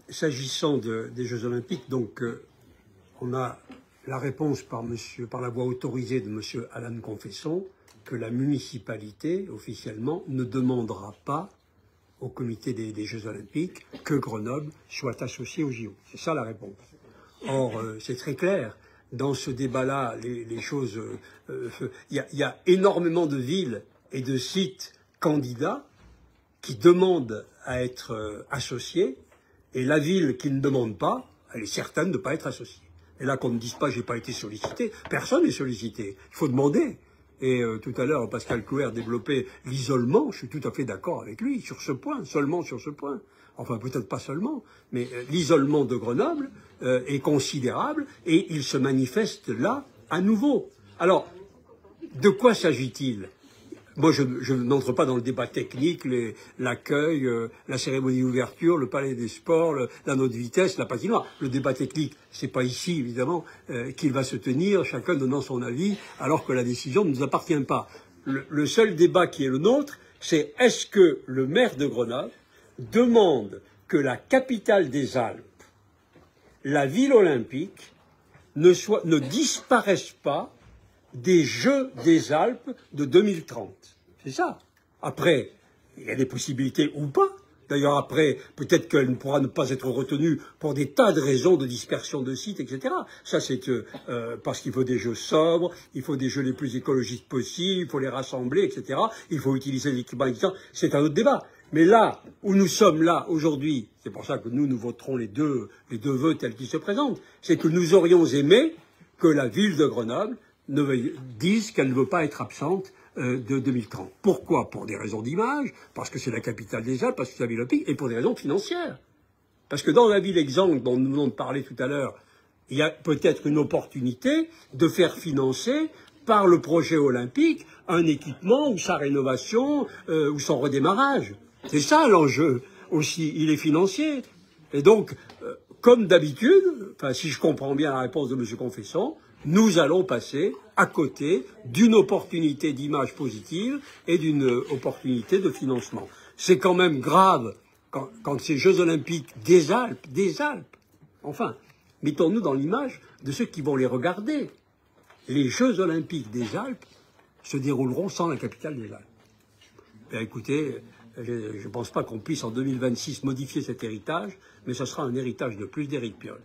S'agissant des Jeux Olympiques, donc, on a la réponse par la voie autorisée de M. Alan Confesson que la municipalité, officiellement, ne demandera pas au comité des Jeux Olympiques que Grenoble soit associé au JO. C'est ça la réponse. Or, c'est très clair. Dans ce débat-là, les choses... Il y a énormément de villes et de sites candidats qui demandent à être associés, et la ville qui ne demande pas, elle est certaine de ne pas être associée. Et là, qu'on ne dise pas « j'ai pas été sollicité », personne n'est sollicité. Il faut demander. Et tout à l'heure, Pascal Clouer développait l'isolement. Je suis tout à fait d'accord avec lui sur ce point, seulement sur ce point. Enfin, peut-être pas seulement, mais l'isolement de Grenoble est considérable et il se manifeste là à nouveau. Alors, de quoi s'agit-il ? Moi, je n'entre pas dans le débat technique, l'accueil, la cérémonie d'ouverture, le palais des sports, la note de vitesse, la patinoire. Le débat technique, c'est pas ici, évidemment, qu'il va se tenir, chacun donnant son avis, alors que la décision ne nous appartient pas. Le seul débat qui est le nôtre, c'est est-ce que le maire de Grenoble demande que la capitale des Alpes, la ville olympique, ne disparaisse pas des Jeux des Alpes de 2030. C'est ça. Après, il y a des possibilités ou pas. D'ailleurs, après, peut-être qu'elle ne pourra ne pas être retenue pour des tas de raisons de dispersion de sites, etc. Ça, c'est parce qu'il faut des jeux sobres, il faut des jeux les plus écologiques possibles, il faut les rassembler, etc. Il faut utiliser l'équipement existant. C'est un autre débat. Mais là, où nous sommes là, aujourd'hui, c'est pour ça que nous voterons les deux vœux tels qu'ils se présentent, c'est que nous aurions aimé que la ville de Grenoble disent qu'elle ne veut pas être absente de 2030. Pourquoi? Pour des raisons d'image, parce que c'est la capitale des Alpes, parce que c'est la ville olympique, et pour des raisons financières. Parce que dans la ville exemple dont nous venons de parler tout à l'heure, il y a peut-être une opportunité de faire financer par le projet olympique un équipement ou sa rénovation ou son redémarrage. C'est ça l'enjeu aussi, il est financier. Et donc, comme d'habitude, enfin, si je comprends bien la réponse de M. Confesson, nous allons passer à côté d'une opportunité d'image positive et d'une opportunité de financement. C'est quand même grave quand ces Jeux Olympiques des Alpes, enfin, mettons-nous dans l'image de ceux qui vont les regarder. Les Jeux Olympiques des Alpes se dérouleront sans la capitale des Alpes. Ben, écoutez, je ne pense pas qu'on puisse en 2026 modifier cet héritage, mais ce sera un héritage de plus d'Éric Piolle.